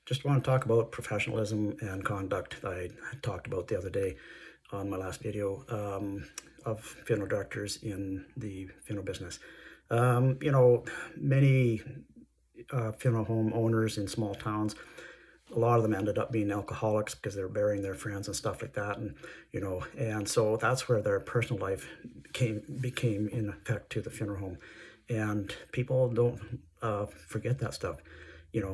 Just want to talk about professionalism and conduct that I talked about the other day on my last video of funeral directors in the funeral business. Many funeral home owners in small towns, a lot of them ended up being alcoholics because they're burying their friends and stuff like that. And so that's where their personal life became in effect to the funeral home. And people don't forget that stuff.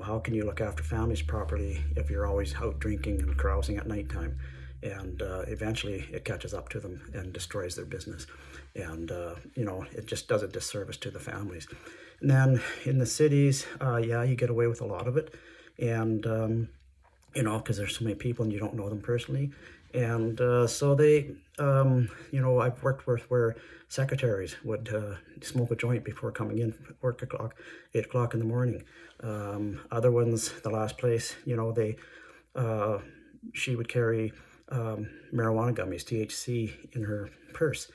How can you look after families properly if you're always out drinking and carousing at nighttime? And eventually it catches up to them and destroys their business. And, it just does a disservice to the families. And then in the cities, yeah, you get away with a lot of it. And, because there's so many people and you don't know them personally. And so I've worked with where secretaries would smoke a joint before coming in at work o'clock, 8 o'clock in the morning. Other ones, the last place, she would carry marijuana gummies, THC, in her purse,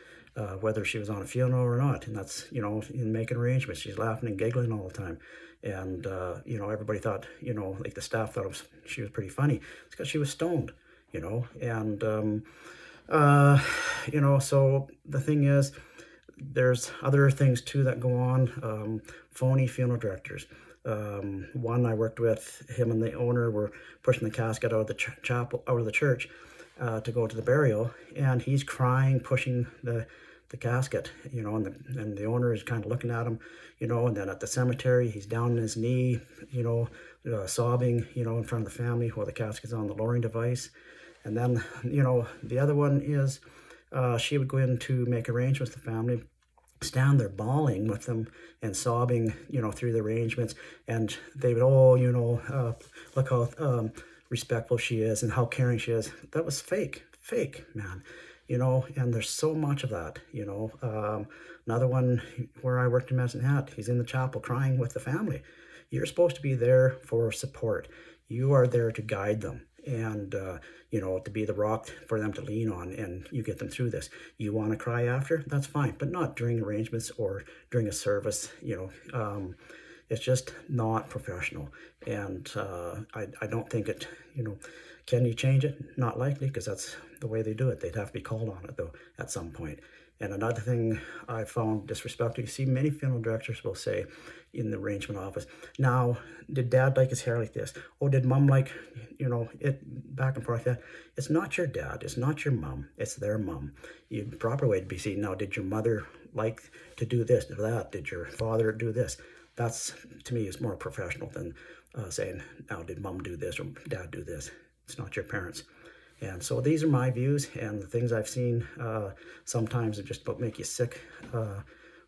whether she was on a funeral or not. And that's, in making arrangements, she's laughing and giggling all the time. And, everybody thought, like the staff thought she was pretty funny. It's because she was stoned, and, so the thing is, there's other things too that go on. Phony funeral directors. One I worked with, him and the owner were pushing the casket out of the out of the church to go to the burial, and he's crying, pushing the casket, and the owner is kind of looking at him, and then at the cemetery, he's down on his knee, sobbing, in front of the family while the casket's on the lowering device. And then, the other one is she would go in to make arrangements with the family, stand there bawling with them and sobbing, through the arrangements. And they would, look how respectful she is and how caring she is. That was fake, man. And there's so much of that, another one where I worked in Medicine Hat, he's in the chapel crying with the family. You're supposed to be there for support. You are there to guide them and, to be the rock for them to lean on, and you get them through this. You want to cry after? That's fine, but not during arrangements or during a service, it's just not professional. And I don't think it, can you change it? Not likely, because that's the way they do it. They'd have to be called on it, though, at some point. And another thing I found disrespectful, you see many funeral directors will say in the arrangement office, now, did dad like his hair like this? Oh, did mom like, it back and forth like that? It's not your dad, it's not your mom, it's their mom. The proper way to be seen, now, did your mother like to do this or that? Did your father do this? That's, to me, is more professional than saying, now, did mom do this or dad do this? It's not your parents. And so these are my views, and the things I've seen sometimes are just about make you sick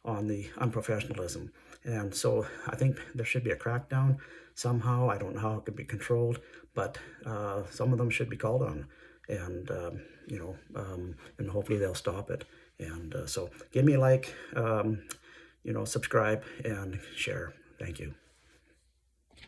on the unprofessionalism. And so I think there should be a crackdown somehow. I don't know how it could be controlled, but some of them should be called on, and and hopefully they'll stop it. And so give me a like, subscribe and share. Thank you.